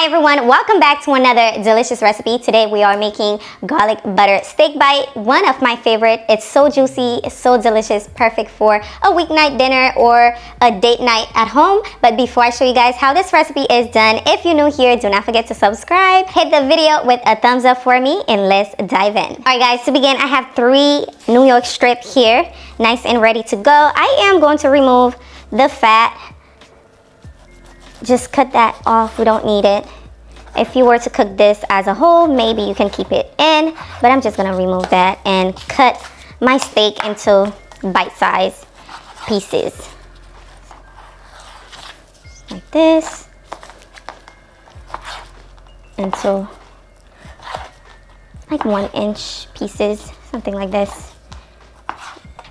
Hi everyone, welcome back to another delicious recipe. Today we are making garlic butter steak bite, one of my favorite. It's so juicy, it's so delicious, perfect for a weeknight dinner or a date night at home. But before I show you guys how this recipe is done, if you're new here, do not forget to subscribe, hit the video with a thumbs up for me, and let's dive in. Alright guys, to begin, I have 3 New York strip here, nice and ready to go. I am going to remove the fat. Just cut that off, we don't need it. If you were to cook this as a whole, maybe you can keep it in, but I'm just gonna remove that and cut my steak into bite-sized pieces. Just like this. Into like 1-inch pieces, something like this.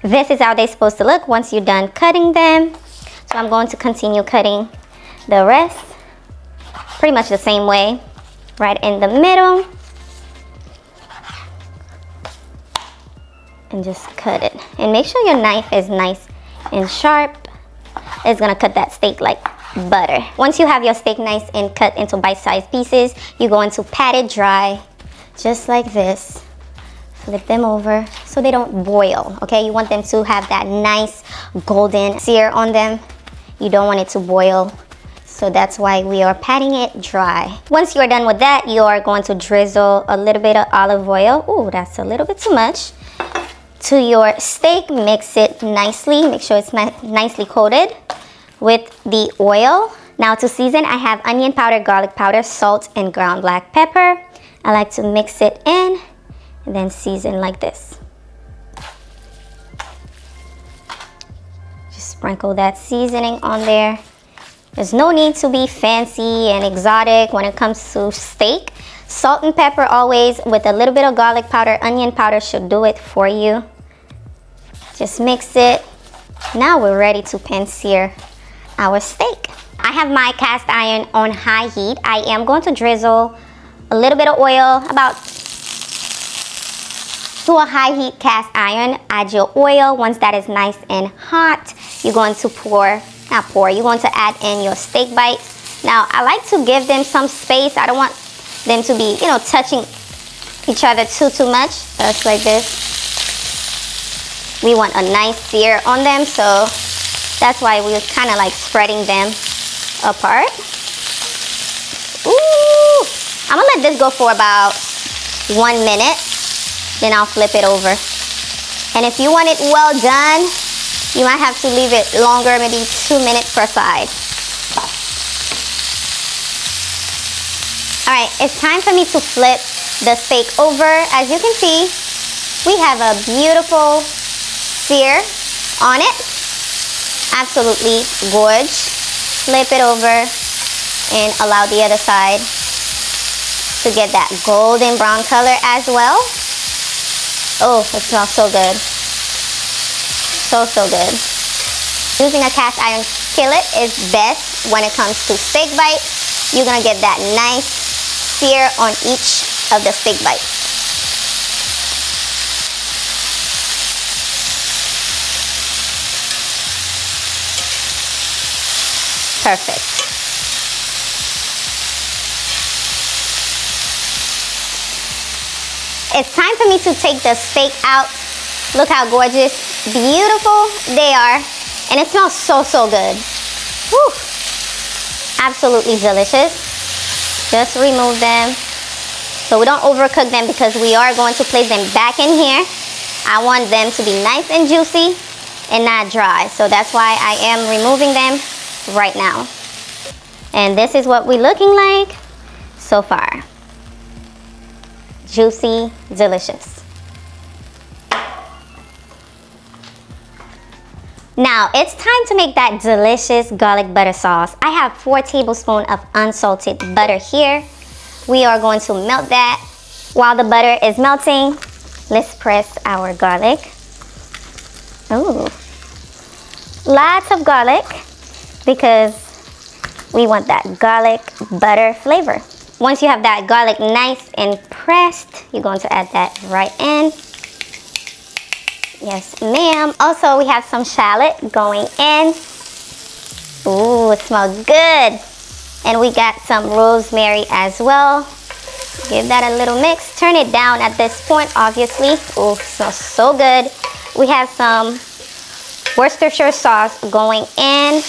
This is how they're supposed to look once you're done cutting them. So I'm going to continue cutting the rest pretty much the same way, right in the middle, and just cut it. And make sure your knife is nice and sharp. It's gonna cut that steak like butter. Once you have your steak nice and cut into bite-sized pieces, you're going to pat it dry just like this. Flip them over so they don't boil, okay? You want them to have that nice golden sear on them. You don't want it to boil. So that's why we are patting it dry. Once you're done with that, you are going to drizzle a little bit of olive oil. Ooh, that's a little bit too much. To your steak, mix it nicely. Make sure it's nicely coated with the oil. Now to season, I have onion powder, garlic powder, salt, and ground black pepper. I like to mix it in and then season like this. Just sprinkle that seasoning on there. There's no need to be fancy and exotic when it comes to steak. Salt and pepper always, with a little bit of garlic powder, onion powder should do it for you. Just mix it. Now we're ready to pan sear our steak. I have my cast iron on high heat. I am going to drizzle a little bit of oil about to a high heat cast iron. Add your oil. Once that is nice and hot, you're going to you're going to add in your steak bites. Now, I like to give them some space. I don't want them to be, touching each other too much. Just like this. We want a nice sear on them, so that's why we're kind of like spreading them apart. Ooh! I'm gonna let this go for about 1 minute. Then I'll flip it over. And if you want it well done, you might have to leave it longer, maybe 2 minutes per side. All right, it's time for me to flip the steak over. As you can see, we have a beautiful sear on it. Absolutely gorgeous. Flip it over and allow the other side to get that golden brown color as well. Oh, it smells so good. So good. Using a cast iron skillet is best when it comes to steak bites. You're gonna get that nice sear on each of the steak bites. Perfect. It's time for me to take the steak out. Look how gorgeous, beautiful they are, and it smells so good. Whew. Absolutely delicious. Just remove them so we don't overcook them, because we are going to place them back in here. I want them to be nice and juicy and not dry, so that's why I am removing them right now. And this is what we're looking like so far. Juicy, delicious. Now, it's time to make that delicious garlic butter sauce. I have 4 tablespoons of unsalted butter here. We are going to melt that. While the butter is melting, let's press our garlic. Ooh, lots of garlic, because we want that garlic butter flavor. Once you have that garlic nice and pressed, you're going to add that right in. Yes, ma'am. Also, we have some shallot going in. Ooh, it smells good. And we got some rosemary as well. Give that a little mix. Turn it down at this point, obviously. Oh, smells so good. We have some Worcestershire sauce going in.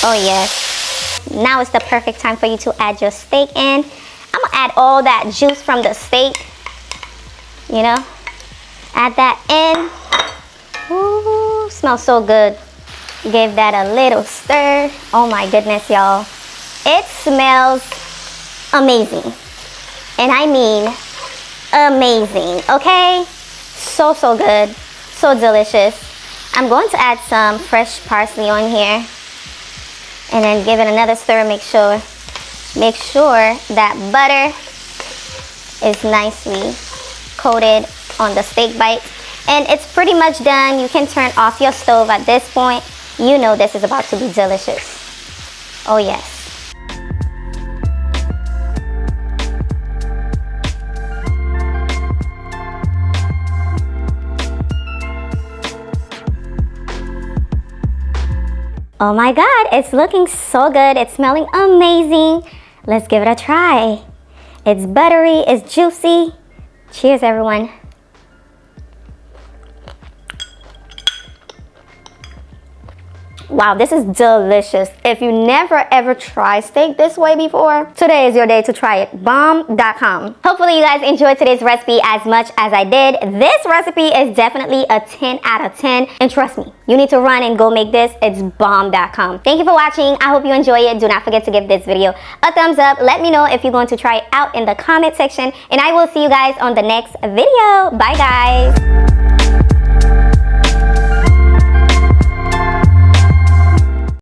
Oh yes. Now is the perfect time for you to add your steak in. I'm gonna add all that juice from the steak. You know, add that in. Ooh, smells so good. Give that a little stir. Oh my goodness, y'all. It smells amazing. And I mean amazing, okay? So good. So delicious. I'm going to add some fresh parsley on here. And then give it another stir. Make sure that butter is nicely coated on the steak bite. And it's pretty much done. You can turn off your stove at this point. You know this is about to be delicious. Oh yes. Oh my God, it's looking so good. It's smelling amazing. Let's give it a try. It's buttery, it's juicy. Cheers, everyone. Wow, this is delicious. If you never ever tried steak this way before, today is your day to try it. Bomb.com. Hopefully you guys enjoyed today's recipe as much as I did. This recipe is definitely a 10 out of 10. And trust me, you need to run and go make this. It's bomb.com. Thank you for watching. I hope you enjoy it. Do not forget to give this video a thumbs up. Let me know if you're going to try it out in the comment section. And I will see you guys on the next video. Bye guys.